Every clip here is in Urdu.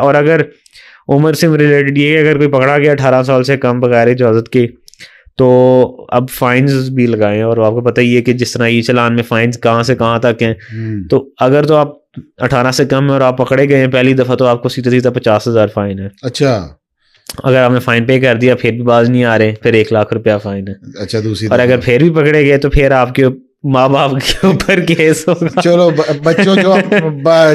اور اگر عمر سے ریلیٹڈ یہ اگر کوئی پکڑا گیا 18 سال سے کم بغیر اجازت کے تو اب فائنز بھی لگائیں. اور آپ کو پتہ ہی ہے کہ جس طرح ای چلان میں فائنز کہاں سے کہاں تک ہیں. تو اگر تو آپ 18 سے کم ہیں اور آپ پکڑے گئے ہیں پہلی دفعہ تو آپ کو سیدھا 50,000 فائن ہے. اچھا, اگر آپ نے فائن پے کر دیا پھر بھی باز نہیں آ رہے پھر 1,00,000 روپیہ فائن ہے. اچھا دوسری اور اگر پھر بھی پکڑے گئے تو پھر آپ کے ماں باپ کے اوپر کیس ہوگا. چلو بچوں جو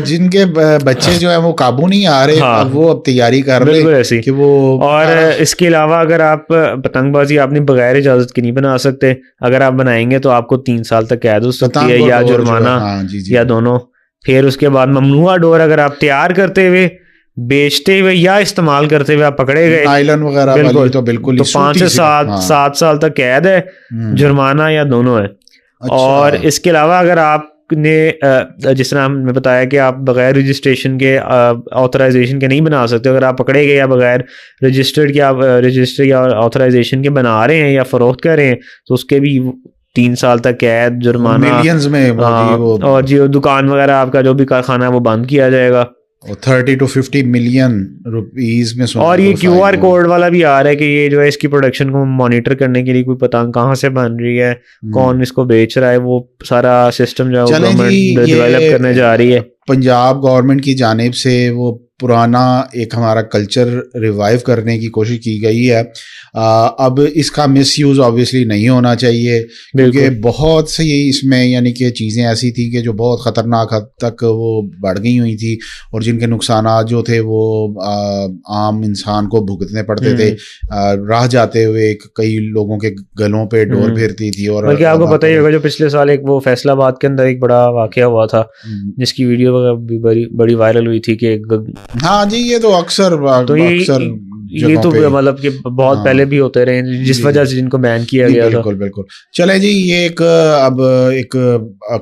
جن کے بچے جو ہیں وہ قابو نہیں آ رہے اب وہ اب تیاری کر لیں ایسی کہ وہ. اور اس کے علاوہ اگر آپ پتنگ بازی آپ نے بغیر اجازت کی نہیں بنا سکتے, اگر آپ بنائیں گے تو آپ کو 3 سال تک قید ہو سکتی ہے یا جرمانہ یا دونوں. پھر اس کے بعد ممنوعہ ڈور اگر آپ تیار کرتے ہوئے بیچتے ہوئے یا استعمال کرتے ہوئے آپ پکڑے گئے نائلن وغیرہ والی تو بالکل 5 سے 7 سال تک قید ہے, جرمانہ یا دونوں ہے. اور اس کے علاوہ اگر آپ نے جس طرح ہم نے بتایا کہ آپ بغیر رجسٹریشن کے آتھرائزیشن کے نہیں بنا سکتے, اگر آپ پکڑے گئے یا بغیر رجسٹرڈ کے آپ رجسٹر یا آتھرائزیشن کے بنا رہے ہیں یا فروخت کر رہے ہیں تو اس کے بھی 3 سال تک قید, جرمانہ, ملینز میں, اور جو دکان وغیرہ آپ کا جو بھی کارخانہ ہے وہ بند کیا جائے گا. 30 to 50 ملین روپیز میں. اور یہ کیو آر کوڈ والا بھی آ رہا ہے کہ یہ جو ہے اس کی پروڈکشن کو مانیٹر کرنے کے لیے کوئی پتنگ کہاں سے بن رہی ہے, کون اس کو بیچ رہا ہے, وہ سارا سسٹم جو ہے گورنمنٹ ڈیولپ کرنے جا رہی ہے. پنجاب گورنمنٹ کی جانب سے وہ پرانا ایک ہمارا کلچر ریوائیو کرنے کی کوشش کی گئی ہے. اب اس کا مس یوز آبویسلی نہیں ہونا چاہیے کیونکہ بہت سی اس میں یعنی کہ چیزیں ایسی تھیں کہ جو بہت خطرناک حد تک وہ بڑھ گئی ہوئی تھی اور جن کے نقصانات جو تھے وہ عام انسان کو بھگتنے پڑتے تھے. راہ جاتے ہوئے کئی لوگوں کے گلوں پہ ڈور پھرتی تھی. اور بلکہ آپ کو پتہ ہی ہوگا جو پچھلے سال ایک وہ فیصل آباد کے اندر ایک بڑا واقعہ ہوا تھا جس کی ویڈیو بڑی وائرل ہوئی تھی کہ ہاں جی یہ تو اکثر یہ تو مطلب کہ بہت پہلے بھی ہوتے رہے جس وجہ سے جن کو بین کیا گیا تھا. بالکل. چلے جی یہ اب ایک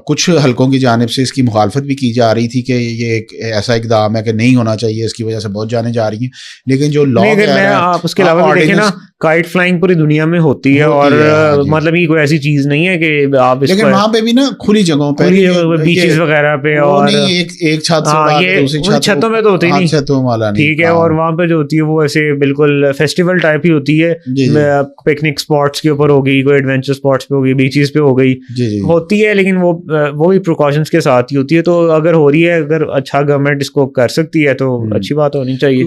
کچھ حلقوں کی جانب سے اس کی مخالفت بھی کی جا رہی تھی کہ یہ ایک ایسا اقدام ہے کہ نہیں ہونا چاہیے, اس کی وجہ سے بہت جانیں جا رہی ہیں. لیکن جو آپ اس کے علاوہ بھی دیکھیں نا کائٹ فلائنگ پوری دنیا میں ہوتی ہے اور مطلب یہ کوئی ایسی چیز نہیں ہے کہ آپ لیکن وہاں پہ بھی نا کھلی جگہوں پہ بیچز وغیرہ پہ اور ایک چھت سے چھتوں میں تو ہوتی نہیں ٹھیک ہے. اور وہاں پہ جو ہوتی ہے وہ ایسے بالکل فیسٹیول ٹائپ ہی ہوتی ہے, پکنک اسپاٹس کے اوپر ہو گئی, کوئی ایڈونچر اسپاٹس پہ ہو گئی, بیچز پہ ہو گئی ہوتی ہے, لیکن وہ بھی پریکاشنس کے ساتھ ہی ہوتی ہے. تو اگر ہو رہی ہے, اگر اچھا گورنمنٹ اس کو کر سکتی ہے تو اچھی بات ہونی چاہیے.